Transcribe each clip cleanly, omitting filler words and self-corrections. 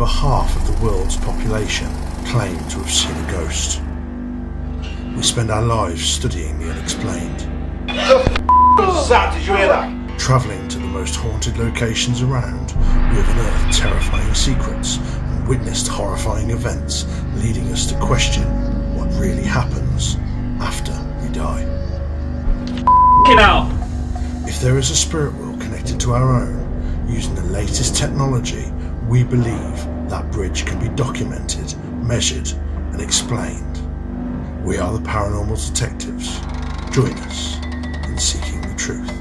over half of the world's population claim to have seen a ghost. We spend our lives studying the unexplained. Did you hear that? Travelling to the most haunted locations around, we have unearthed terrifying secrets and witnessed horrifying events, leading us to question what really happens after we die. Get out! If there is a spirit world connected to our own, using the latest technology, we believe that bridge can be documented, measured, and explained. We are the Paranormal Detectives. Join us in seeking the truth.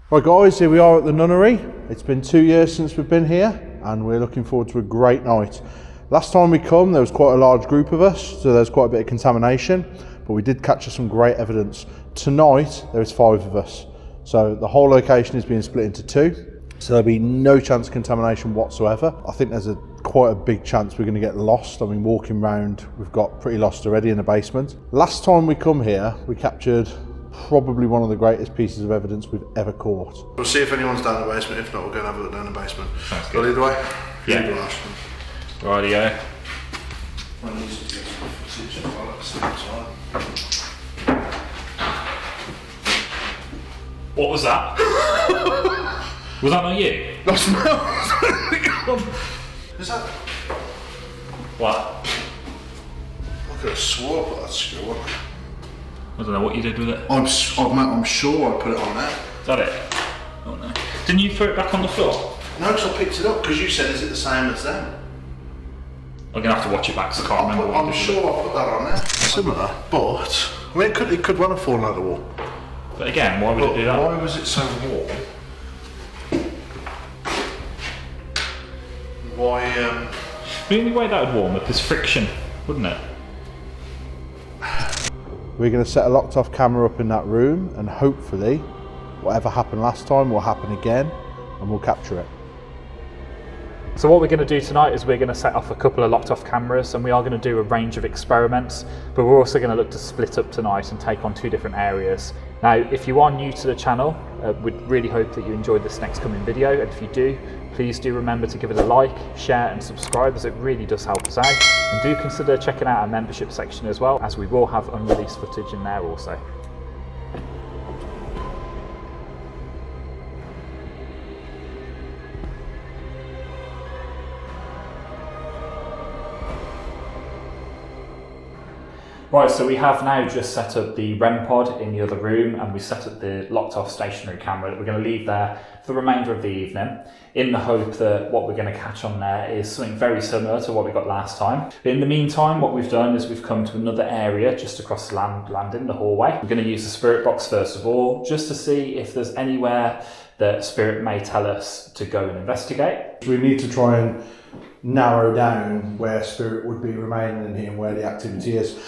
Right guys, here we are at the Nunnery. It's been 2 years since we've been here and we're looking forward to a great night. Last time we come there was quite a large group of us, so there's quite a bit of contamination, but we did capture some great evidence. Tonight there is 5 of us, so the whole location is being split into 2, so there'll be no chance of contamination whatsoever. I think there's quite a big chance we're going to get lost. I mean, walking around we've got pretty lost already in the basement. Last time we come here we captured probably one of the greatest pieces of evidence we've ever caught. We'll see if anyone's down the basement. If not, we'll go and have a look down the basement. Sounds But good. either way, Yeah. Rightio. What was that? Was that not you? That's Is that? What? I could have swore I put that screw on. I don't know what you did with it. I'm sure I put it on there. Is that it? Oh no. Didn't you throw it back on the floor? No, because I picked it up, because you said, is it the same as them? I'm going to have to watch it back because I can't remember what I I'm did with sure I put that on there. Similar, but I mean, it could well have fallen out the wall. it. But again, why would it do that? Why was it so warm? Why, The only way that would warm up is friction, wouldn't it? We're going to set a locked off camera up in that room and hopefully whatever happened last time will happen again and we'll capture it. So what we're going to do tonight is we're going to set off a couple of locked off cameras and we are going to do a range of experiments, but we're also going to look to split up tonight and take on 2 different areas. Now if you are new to the channel, we'd really hope that you enjoyed this next coming video, and if you do, please do remember to give it a like, share and subscribe, as it really does help us out, and do consider checking out our membership section as well, as we will have unreleased footage in there also. Right, so we have now just set up the REM pod in the other room, and we set up the locked off stationary camera that we're going to leave there for the remainder of the evening, in the hope that what we're going to catch on there is something very similar to what we got last time. But in the meantime, what we've done is we've come to another area just across the landing, the hallway. We're going to use the spirit box first of all, just to see if there's anywhere that spirit may tell us to go and investigate. We need to try and narrow down where spirit would be remaining in here and where the activity is.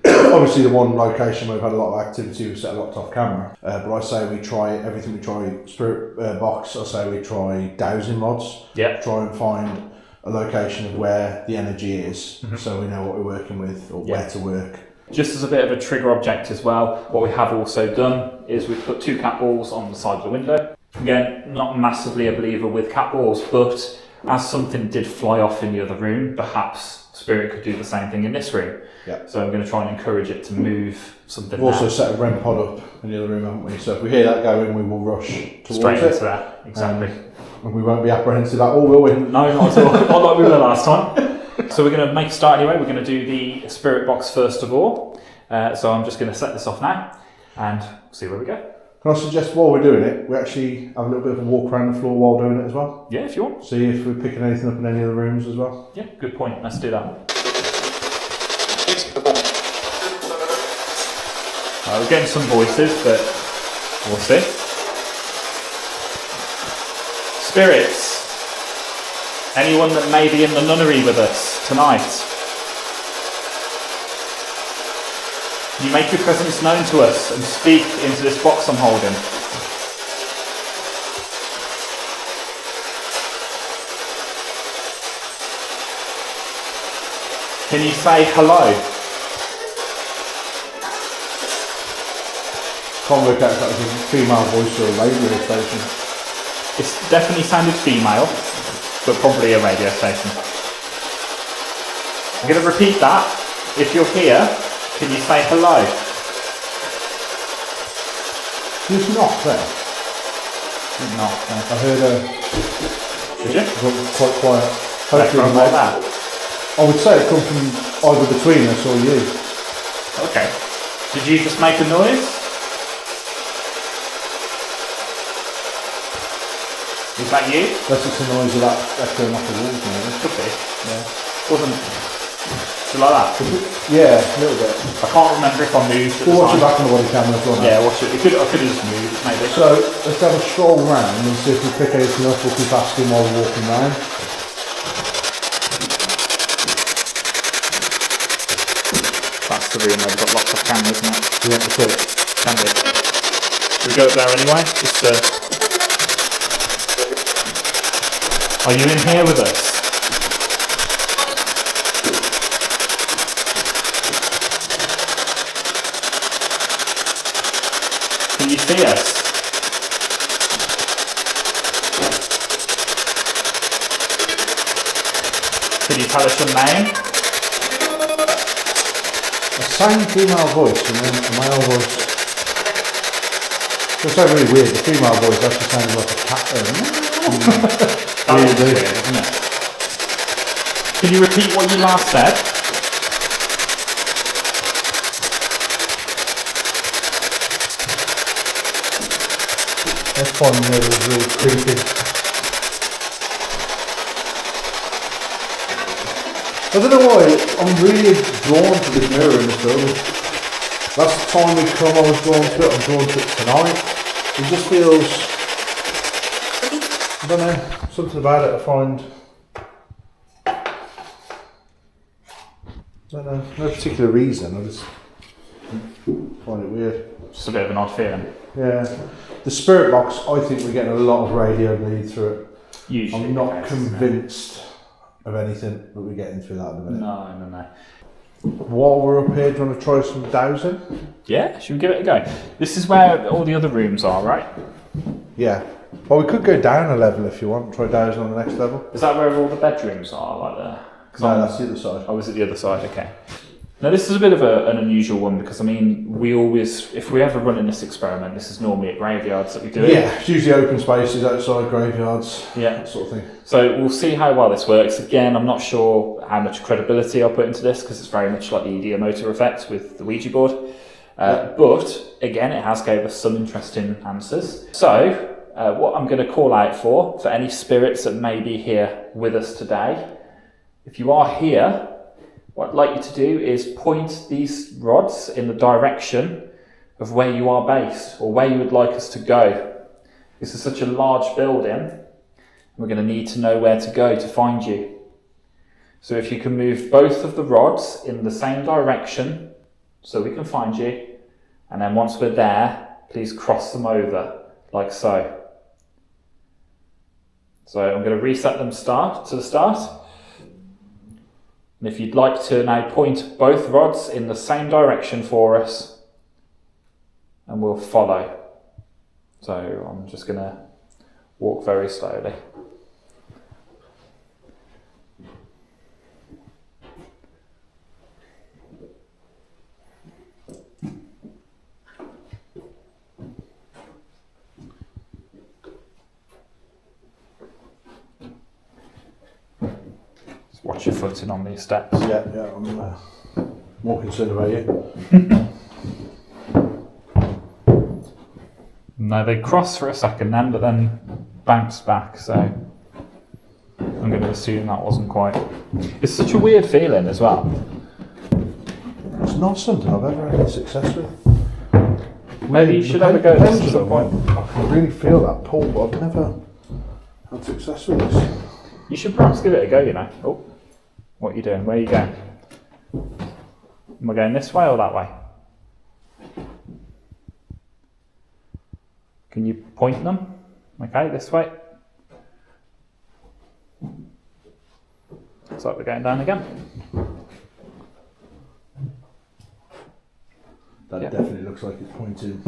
Obviously the one location where we've had a lot of activity we've set a locked off camera, but I say we try everything. We try spirit box, I say we try dowsing rods. Yeah. Try and find a location of where the energy is, so we know what we're working with or where to work. Just as a bit of a trigger object as well, what we have also done is we've put 2 cat balls on the side of the window. Again, not massively a believer with cat balls, but as something did fly off in the other room, perhaps spirit could do the same thing in this room. Yeah. So I'm going to try and encourage it to move something. We've also set a REM pod up in the other room, haven't we? So if we hear that going, we will rush towards straight it. into that. Exactly. And we won't be apprehensive at all, will we? No, not at all. Not like we were last time. So we're going to make a start anyway. We're going to do the spirit box first of all. So I'm just going to set this off now and see where we go. Can I suggest while we're doing it, we actually have a little bit of a walk around the floor while doing it as well? Yeah, if you want. See if we're picking anything up in any of the rooms as well. Yeah, good point. Let's do that. We're getting some voices, but we'll see. Spirits. Anyone that may be in the nunnery with us tonight. You make your presence known to us and speak into this box I'm holding. Can you say hello? Can't work out if that was a female voice or a radio station. It's definitely sounded female. but probably a radio station. I'm going to repeat that. If you're here, can you say hello? There's knock there. Not. I heard a... Did you? Quite quiet. Like from like that? I would say it comes from either between us or you. Okay. Did you just make a noise? Is that you? That's just the noise of that echoing off the walls, maybe. Could be. Yeah. Wasn't. Is it like that? Yeah, a little bit. I can't remember if I moved. At We'll the watch it time. back on the body camera as well. Yeah, watch it. I could have just moved, maybe. So let's have a stroll round and see if we pick anything up. We'll keep asking while we're walking round. That's the room where we've got lots of cameras now. Yeah, that's it. Can do. Should we go up there anyway? Just Are you in here with us? Can you see us? Can you tell us your name? A same female voice and then a male voice. It's so really weird. The female voice actually sounded like a cat. That is weird, isn't it? Can you repeat what you last said? That's fun. It was really creepy. I don't know why. I'm really drawn to this mirror in this building. Last time we come, I was drawn to it. I'm drawn to it tonight. It just feels. I don't know. Something about it I find. I don't know. No particular reason. I just find it weird. Just a bit of an odd feeling. Yeah. The spirit box, I think we're getting a lot of radio bleed through it. Usually. I'm not convinced of anything that we're getting through that at the minute. No. While we're up here, do you want to try some dowsing? Yeah, should we give it a go? This is where all the other rooms are, right? Yeah. Well, we could go down a level if you want. Try dowsing on the next level. Is that where all the bedrooms are, like there? No, that's the other side. Oh, is it the other side? Okay. Now this is a bit of an unusual one because I mean, we always, if we ever run in this experiment, this is normally at graveyards that we do it. Yeah, it's usually open spaces outside graveyards. Yeah. That sort of thing. So we'll see how well this works. Again, I'm not sure how much credibility I'll put into this because it's very much like the ideomotor effect with the Ouija board. But again, it has gave us some interesting answers. So what I'm going to call out for any spirits that may be here with us today, if you are here, what I'd like you to do is point these rods in the direction of where you are based or where you would like us to go. This is such a large building, we're going to need to know where to go to find you. So if you can move both of the rods in the same direction so we can find you, and then once we're there, please cross them over like so. So I'm going to reset them to the start. And if you'd like to now point both rods in the same direction for us, and we'll follow. So I'm just going to walk very slowly. Watch your footing on these steps. Yeah, I'm more concerned about you. No, they crossed for a second then, but then bounced back, so I'm going to assume that wasn't quite... It's such a weird feeling as well. It's not something I've ever had success with. Maybe you should have a go at this at some point. I can really feel that pull, but I've never had success with this. You should perhaps give it a go, you know. Oh, what are you doing? Where are you going? Am I going this way or that way? Can you point them? Okay, this way. Looks like we're going down again. That definitely looks like it's pointing.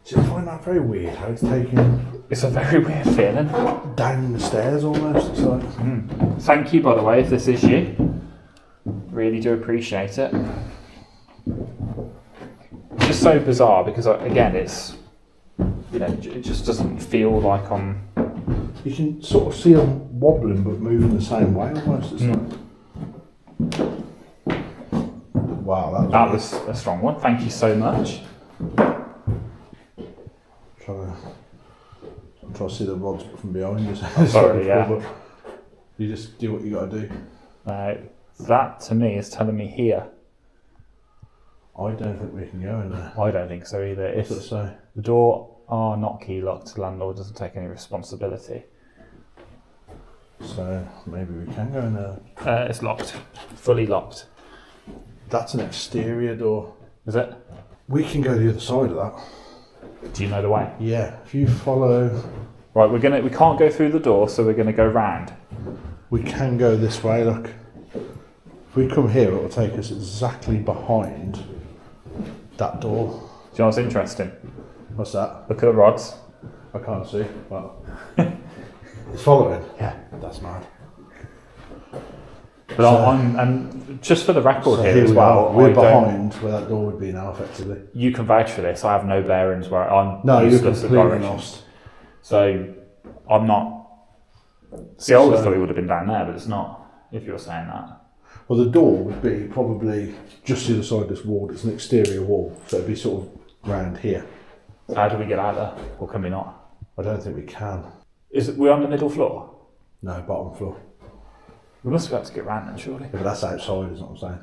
See, I find that very weird how it's taken It's a very weird feeling. Down the stairs almost. It's like... Thank you, by the way, if this is you. Really do appreciate it. It's just so bizarre because, again, it's, you know, it just doesn't feel like I'm... You can sort of see them wobbling but moving the same way almost. It's like... Wow, That was a strong one. Thank you so much. I'm trying to see the rods from behind you. Sorry, yeah. But you just do what you got to do. That to me is telling me here. I don't think we can go in there. I don't think so either. If What's it say? the door are not key locked, the landlord doesn't take any responsibility. So maybe we can go in there. It's locked, fully locked. That's an exterior door. Is it? We can go the other side of that. Do you know the way? Yeah, if you follow... Right, we can't go through the door, so we're gonna go round. We can go this way, look. If we come here, it will take us exactly behind that door. Do you know what's interesting? What's that? Look at the rods. I can't see, but... It's following? Yeah. That's mad. But I'm just for the record So here as we well. are. We're I don't- behind where that door would be now, effectively. You can vouch for this. I have no bearings where I'm No, you're useless at completely directions. lost. So I'm not. See, I would have So- thought it would have been down there, but it's not. If you're saying that. Well, the door would be probably just the other side of this wall. It's an exterior wall, so it'd be sort of round here. So how do we get out there, or can we not? I don't think we can. We're on the middle floor? No, bottom floor. We must be able to get round then, surely. Yeah, but that's outside, is what I'm saying.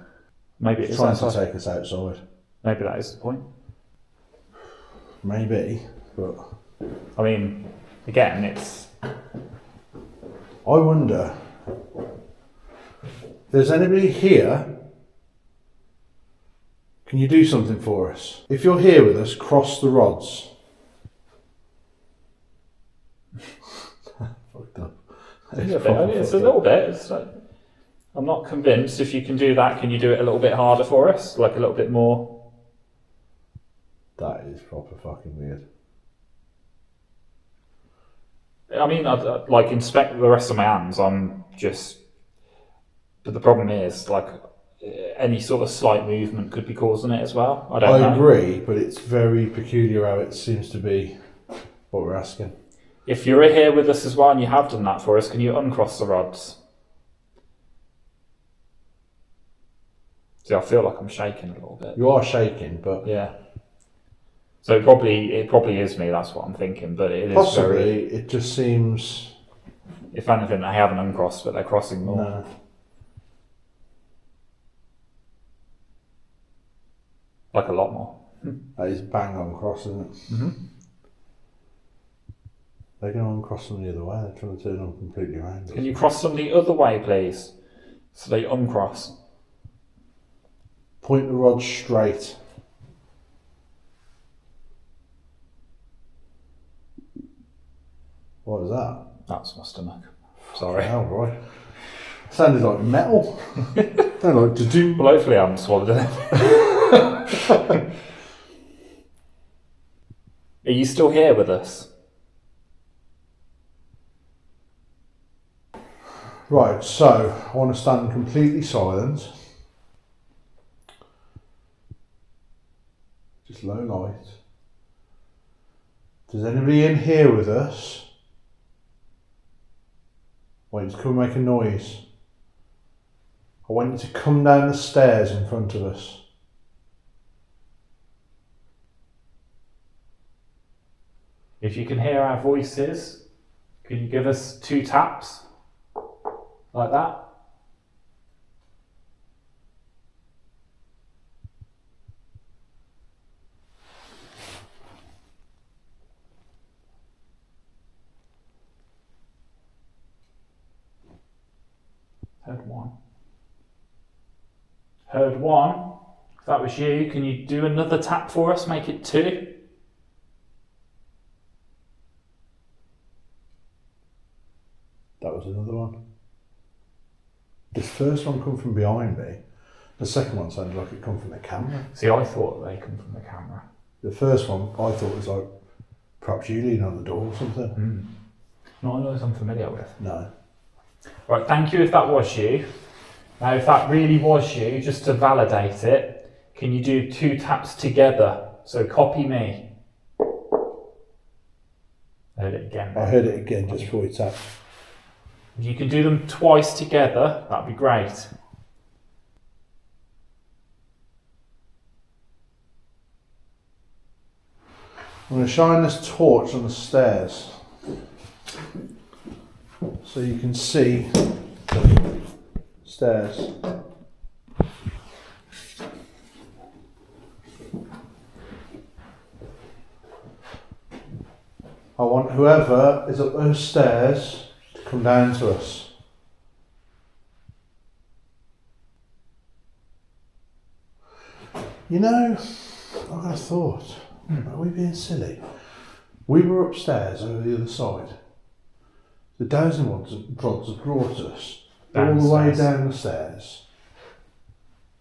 Maybe It's it's trying outside. to take us outside. Maybe that is the point. Maybe, but I mean, again, it's. I wonder if there's anybody here. Can you do something for us? If you're here with us, cross the rods. Fucked up. It's a little bit. It's like, I'm not convinced. If you can do that, can you do it a little bit harder for us? Like a little bit more. That is proper fucking weird. I mean, I'd like inspect the rest of my hands. I'm just. But the problem is, like, any sort of slight movement could be causing it as well. I don't know. I agree, but it's very peculiar how it seems to be what we're asking. If you're here with us as well and you have done that for us, can you uncross the rods? See, I feel like I'm shaking a little bit. You are shaking, but Yeah. So it probably is me. That's what I'm thinking. But it is possibly very. it just seems. If anything, they haven't uncrossed, but they're crossing more. No. Like a lot more. That is bang on cross, isn't it? Mm-hmm. They're going to uncross them the other way. They're trying to turn them completely around. Can you cross them the other way, please? So they uncross. Point the rod straight. What was that? That's my stomach. Sorry. Oh, right. Sounded like metal. Sounded like to-do. Well, hopefully I haven't swallowed it. Are you still here with us? Right, so I want to stand completely silent. Just low light. If there's anybody in here with us, I want you to come and make a noise. I want you to come down the stairs in front of us. If you can hear our voices, can you give us 2 taps? Like that? Heard 1. Heard 1. If that was you, can you do another tap for us? Make it 2. That was another one. This first one come from behind me. The second one sounded like it come from the camera. See, I thought they come from the camera. The first one I thought was like Perhaps you lean on the door or something. Not a noise I'm familiar with. No. Right, thank you if that was you. Now, if that really was you, just to validate it, can you do 2 taps together? So copy me. I heard it again. I heard it again just before we tapped. If you can do them twice together, that'd be great. I'm going to shine this torch on the stairs so you can see the stairs. I want whoever is up those stairs to come down to us. You know, I've got a thought. Are we being silly? We were upstairs over the other side. The dowsing rods have brought us all the way down the stairs.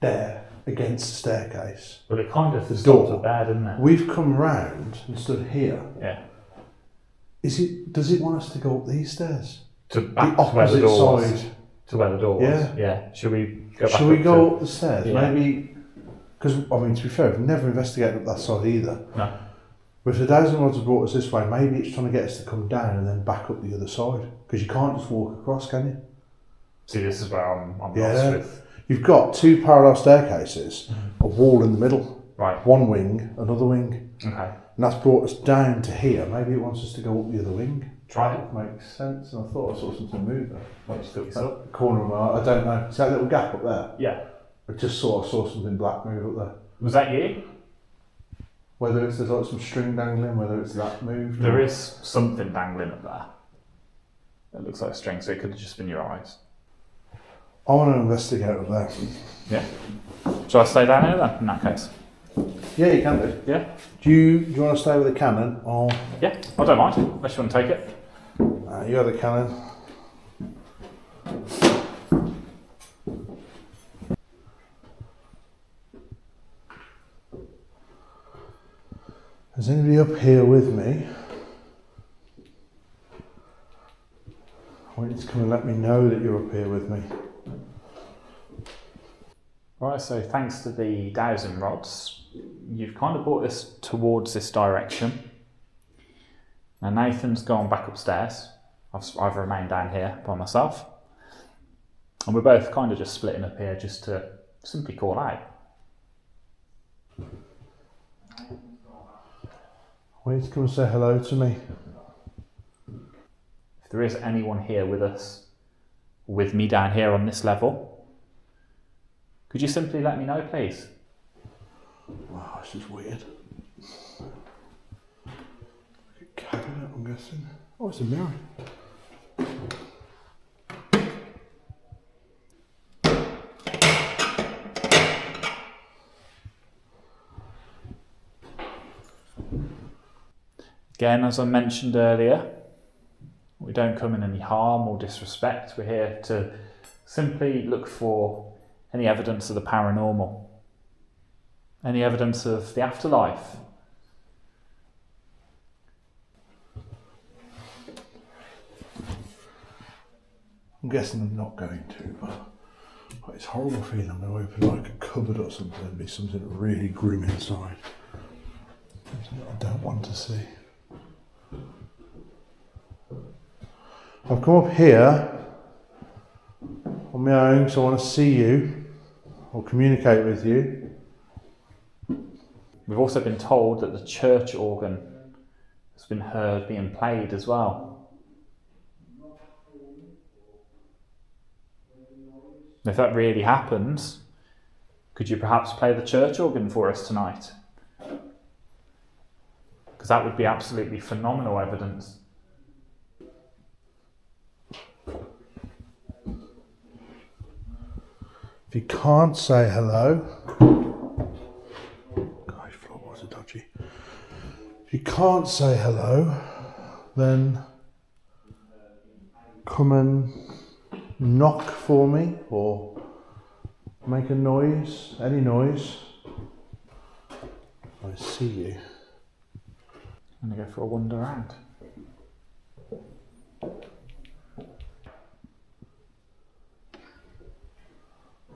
There, against the staircase. But it kind of The stopped door. it there, didn't it? We've come round and stood here. Yeah. Does it want us to go up these stairs? To The back to where the opposite door side. was. To where the door was. Yeah. Should we go back Shall we up go to- up the stairs? Yeah. Maybe, because I mean, to be fair, we've never investigated up that side either. No. But if the dowsing rods have brought us this way, maybe it's trying to get us to come down and then back up the other side. Because you can't just walk across, can you? See, this is where I'm lost Yeah. with. You've got 2 parallel staircases, a wall in the middle, Right. one wing, another wing, Okay. and that's brought us down to here. Maybe it wants us to go up the other wing. Try it. Makes sense. And I thought I saw something move there. What, you still At the corner of my eye, I don't know. See that little gap up there? Yeah. I just saw something black move up there. Was that you? Whether there's like some string dangling, whether it's that move. There is something dangling up there. It looks like a string, so it could have just been your eyes. I want to investigate up there. Yeah. Shall I stay down here then, in that case? Yeah, you can do. Yeah. Do you want to stay with the cannon, or Yeah, I don't mind, unless you want to take it. you have the cannon? Is anybody up here with me? I want you to come and let me know that you're up here with me. Right, so thanks to the dowsing rods, you've kind of brought us towards this direction. Now Nathan's gone back upstairs. I've remained down here by myself. And we're both kind of just splitting up here just to simply call out. I want you to come and say hello to me. If there is anyone here with us, with me down here on this level, could you simply let me know, please? Wow, this is weird. A cabinet, I'm guessing. Oh, it's a mirror. Again, as I mentioned earlier, we don't come in any harm or disrespect. We're here to simply look for any evidence of the paranormal, any evidence of the afterlife. I'm guessing I'm not going to, but it's a horrible feeling I'm going to open like a cupboard or something and be something really grim inside. Something that I don't want to see. I've come up here on my own because I want to see you or communicate with you. We've also been told that the church organ has been heard being played as well. If that really happens, could you perhaps play the church organ for us tonight? Because that would be absolutely phenomenal evidence. If you can't say hello, gosh, floor was dodgy. If you can't say hello, then come and knock for me or make a noise, any noise. I see you. I'm going to go for a wander around.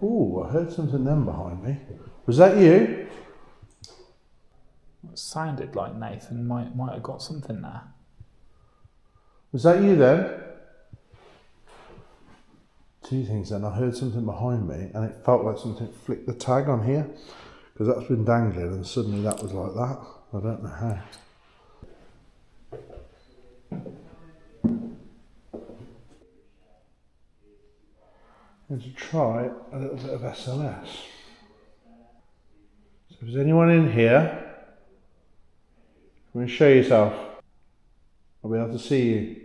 Ooh, I heard something then behind me. Was that you? It sounded like Nathan might have got something there. Was that you then? Two things then. I heard something behind me and it felt like something flicked the tag on here, because that's been dangling and suddenly that was like that. I don't know how. And to try a little bit of SLS. So if there's anyone in here, come and show yourself. I'll be able to see you.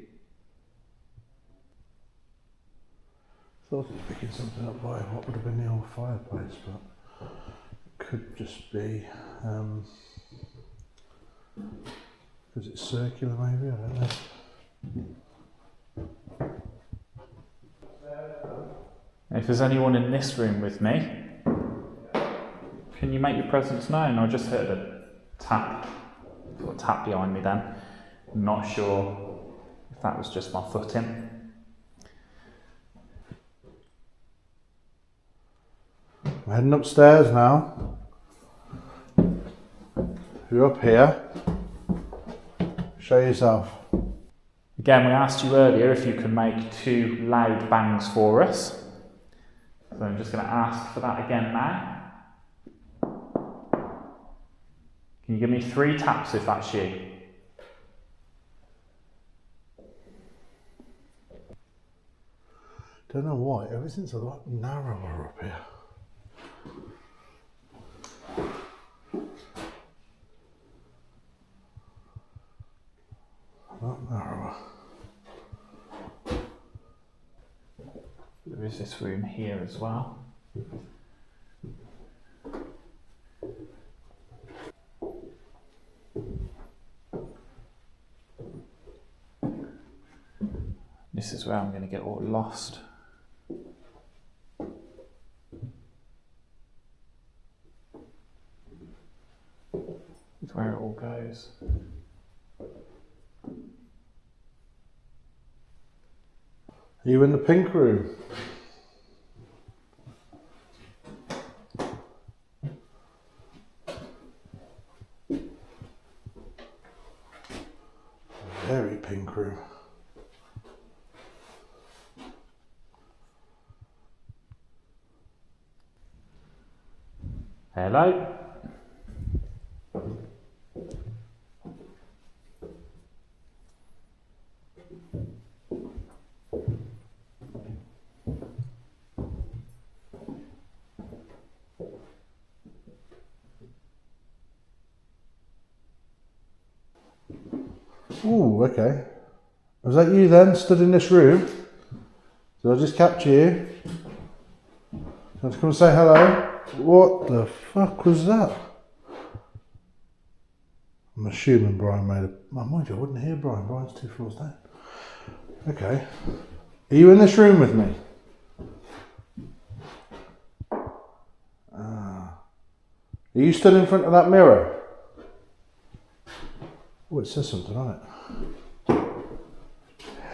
Thought it was picking something up by what would have been the old fireplace, but it could just be because it's circular maybe, I don't know. If there's anyone in this room with me, can you make your presence known? I just heard a tap behind me then. I'm not sure if that was just my footing. I'm heading upstairs now. You're up here. Show yourself. Again, we asked you earlier if you can make 2 loud bangs for us. So I'm just going to ask for that again now. Can you give me 3 taps if that's you? Don't know why, everything's a lot narrower up here. A lot narrower. There is this room here as well. This is where I'm going to get all lost. It's where it all goes. Are you in the pink room? Very pink room. Hello? Ooh, okay. Was that you then, stood in this room? Did I just capture you? Want to come and say hello? What the fuck was that? I'm assuming Brian made a... Oh, mind you, I wouldn't hear Brian. Brian's 2 floors down. Okay. Are you in this room with me? Are you stood in front of that mirror? Oh, it says something on it.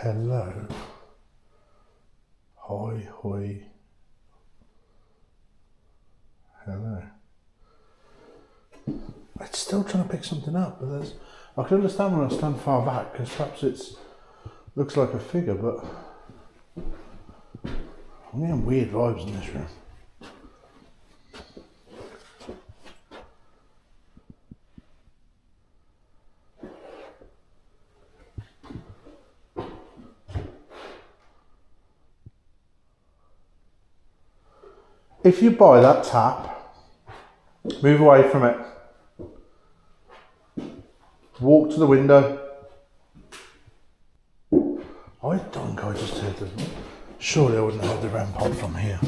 Hello. Hoi, hoi. Hello. It's still trying to pick something up, but there's... I can understand when I stand far back, because perhaps it's... looks like a figure, but... I'm getting weird vibes in this room. If you buy that tap, move away from it. Walk to the window. I think I just heard the... Surely I wouldn't have heard the REM pod from here.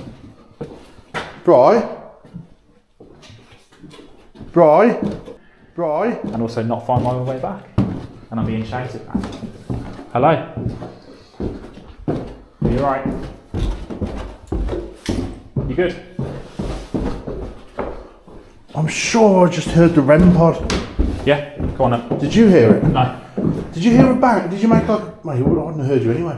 Bri? And also not find my way back. And I'm being shouted at. Hello? Are you alright? You good? I'm sure I just heard the REM pod. Yeah? Come Go on then. Did you hear it? No. Did you hear a bang? Did you make like... Mate, I wouldn't have heard you anyway.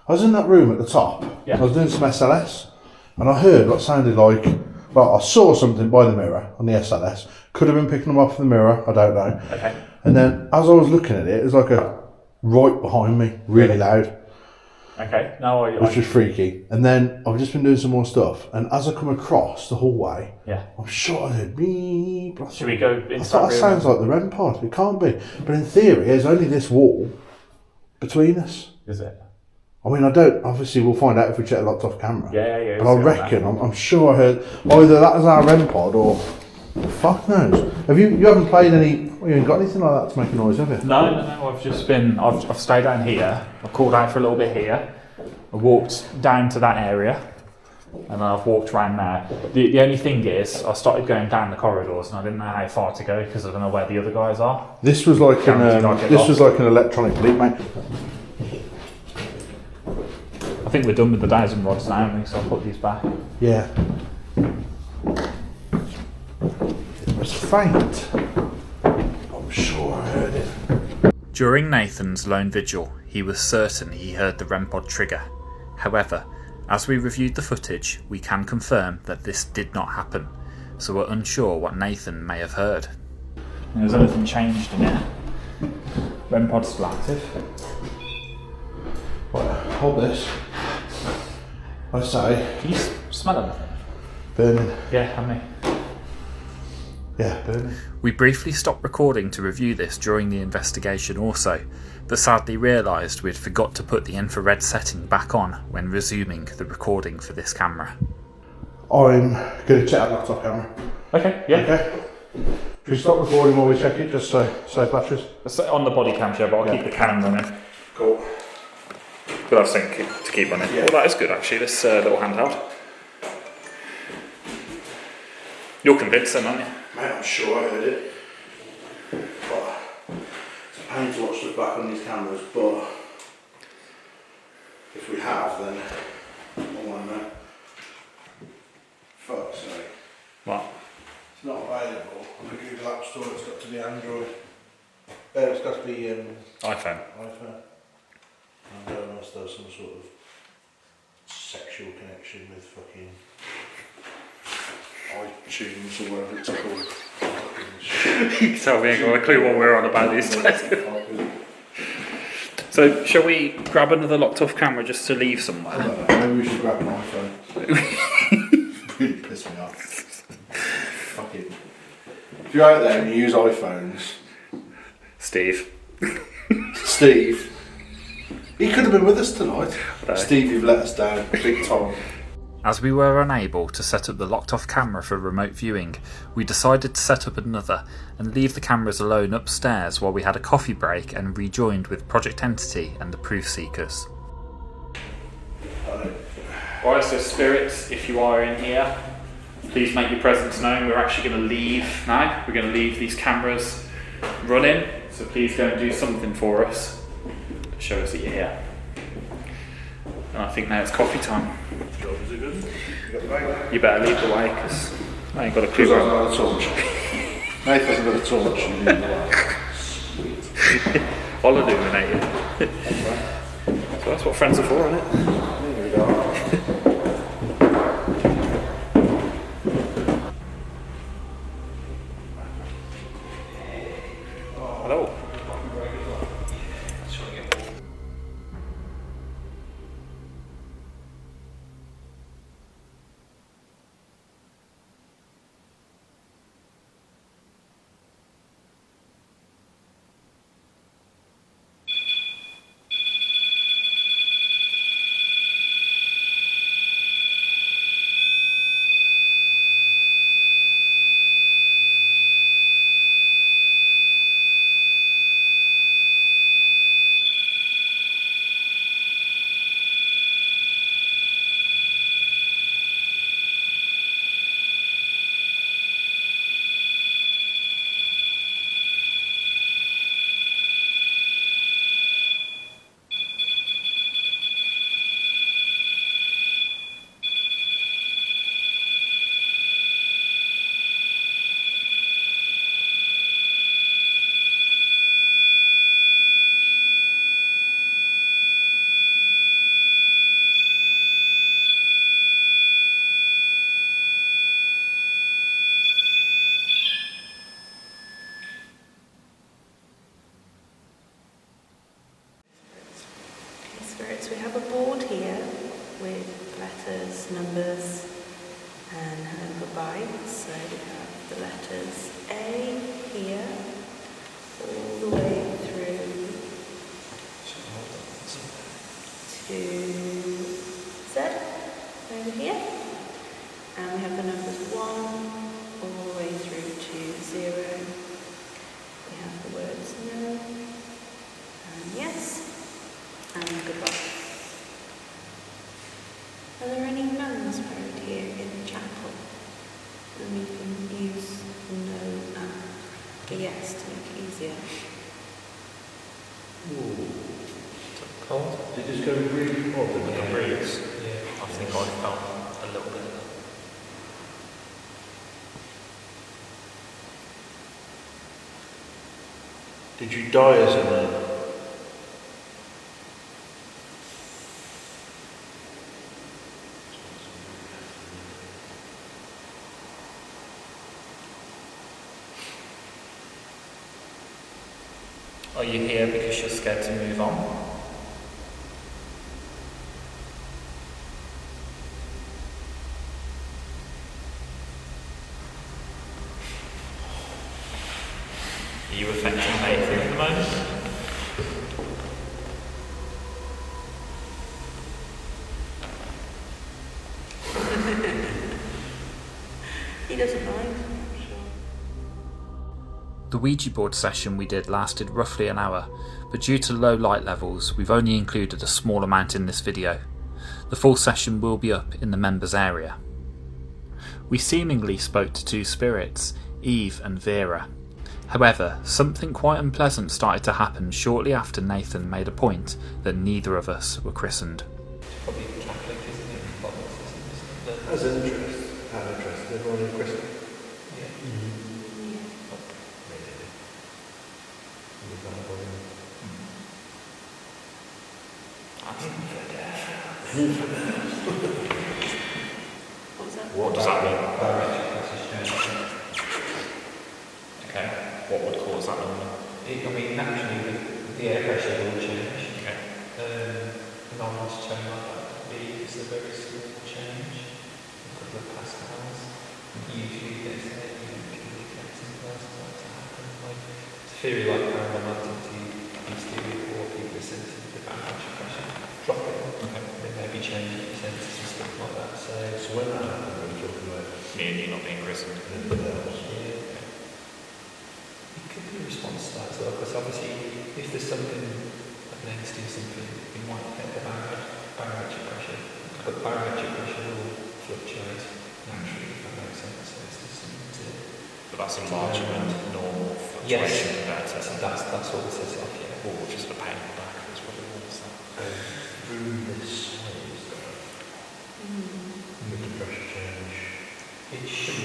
I was in that room at the top. Yeah. I was doing some SLS. And I heard what sounded like... Well, I saw something by the mirror on the SLS. Could have been picking them off the mirror. I don't know. Okay. And then as I was looking at it, it was like a... Right behind me. Really loud. Okay. No, Which was freaky. And then I've just been doing some more stuff. And as I come across the hallway... Yeah. I'm sure I heard beep. Should we go into I thought that sounds like the REM pod. It can't be. But in theory, there's only this wall between us. Is it? I mean, I don't. Obviously, we'll find out if we check the locked off camera. Yeah. But I reckon, I'm sure I heard either that is our REM pod or fuck knows. Have you haven't played any? You haven't got anything like that to make a noise, have you? No. I've just been. I've stayed down here. I've called out for a little bit here. I walked down to that area. And I've walked around now. The only thing is, I started going down the corridors, and I didn't know how far to go because I don't know where the other guys are. This was like an electronic bleep, mate. I think we're done with the dowsing rods now, so I'll put these back. Yeah. It was faint. I'm sure I heard it. During Nathan's lone vigil, he was certain he heard the REM pod trigger. However, as we reviewed the footage, we can confirm that this did not happen, so we're unsure what Nathan may have heard. Has anything changed in here? REM pod's still active. Well, hold this. I say. Can you smell anything? Burning. Yeah, haven't Yeah, burning. we briefly stopped recording to review this during the investigation also, but sadly realised we'd forgot to put the infrared setting back on when resuming the recording for this camera. I'm going to check out the laptop camera. Okay, yeah. Okay. Should we stop recording while we check it, just so save batteries? It's on the body cam, but I'll keep the Canon running. Cool. But I've seen to keep running. Yeah. Well, that is good actually, this little handheld. You're convinced then, aren't you? Mate, I'm sure I heard it. But it's a pain to watch stuff back on these cameras, but if we have, then I want to know. Fuck's sake. What? It's not available on the Google App Store, it's got to be Android. It's got to be iPhone. iPhone. I don't know if there's some sort of sexual connection with fucking iTunes or whatever it's called. You can tell we ain't got a clue what we're on about these days. So, shall we grab another locked off camera just to leave somewhere? I don't know, maybe we should grab an iPhone. Really piss me off. Fucking. If you're out there and you use iPhones, Steve. Steve, he could have been with us tonight. No. Steve, you've let us down big time. As we were unable to set up the locked off camera for remote viewing, we decided to set up another and leave the cameras alone upstairs while we had a coffee break and rejoined with Project Entity and the Proof Seekers. Alright, so spirits, if you are in here, please make your presence known. We're actually going to leave now. We're going to leave these cameras running, so please go and do something for us to show us that you're here. And I think now it's coffee time. Is it good? You better lead the way, because I ain't got a clue. Because I've got a torch. Nathan hasn't got a torch. You need the light. I'll illuminate you. So that's what friends are for, isn't it? There we go. Hello. numbers and hello goodbye. So we have the letters A here, all the way through to Z over here. And we have the numbers 1 all the way through to 0. We have the words no and yes and goodbye. Are there any nuns buried here in the chapel? And we can use no and yes to make it easier. Cold? Did it just go really cold? Yeah. Breeze. Yeah. I think I felt a little bit of that. Did you die as a nun? Are you here because you're scared to move on? Are you affecting Nathan at the moment? He doesn't mind. The Ouija board session we did lasted roughly an hour, but due to low light levels, we've only included a small amount in this video. The full session will be up in the members area. We seemingly spoke to two spirits, Eve and Vera. However, something quite unpleasant started to happen shortly after Nathan made a point that neither of us were christened. Probably Catholic, isn't it? Catholicism, isn't it? As interest. How interested? Everyone in Christmas? What does that mean? Okay, what would cause that number? I mean, naturally, the air pressure will change. Okay. Normal change like that. B is a very small change, a couple of pascals. Usually, there's a communicating something like to happen. Like, it's a theory like paranormal activity used to report people are sensitive to background pressure dropping. Okay. They maybe changing percentages and stuff like that. So when that happened, we were talking about Me and you not being christened. yeah. It could be a response to that as well, because obviously if there's something against you, something, it might affect the barometric pressure. But barometric pressure will fluctuate naturally, if that makes sense. So it's just something to... But that's a larger than normal fluctuation compared to That's what it says like, yeah. or just the pain in the back. That's what it was. through this size with the pressure change. It should.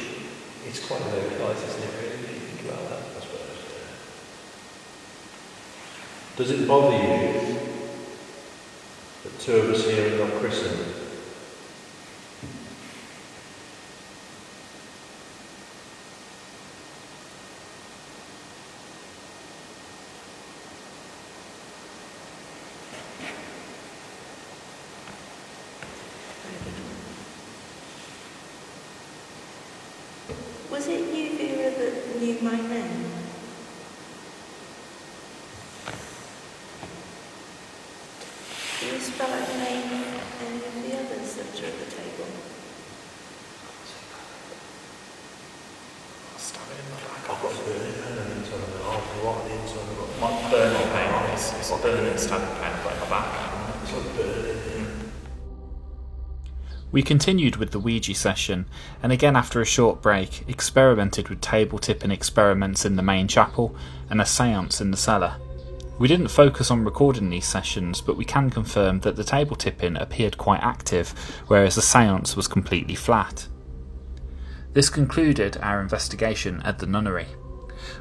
It's quite localised, isn't it, really, if you think about that? That's what I was saying. Does it bother you that two of us here are not christened? Was it you, Vera, that knew my name? Can you spell out the name of any of the others that are at the table? Stab it in the back. I've got a burning pain on the inside of my arm, right on the inside of my My burning pain is a burning stabbing pain, but in my back. It's like burning. We continued with the Ouija session, and again after a short break, experimented with table tipping experiments in the main chapel and a seance in the cellar. We didn't focus on recording these sessions, but we can confirm that the table tipping appeared quite active, whereas the seance was completely flat. This concluded our investigation at the Nunnery.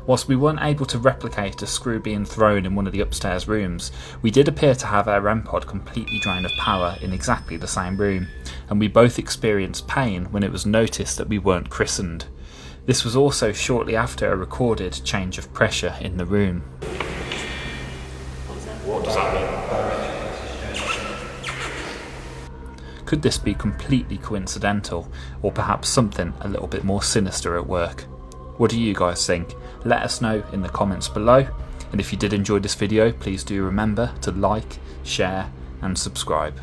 Whilst we weren't able to replicate a screw being thrown in one of the upstairs rooms, we did appear to have our REM pod completely drained of power in exactly the same room, and we both experienced pain when it was noticed that we weren't christened. This was also shortly after a recorded change of pressure in the room. What was that? What does that mean? Could this be completely coincidental, or perhaps something a little bit more sinister at work? What do you guys think? Let us know in the comments below, and if you did enjoy this video, please do remember to like, share and subscribe.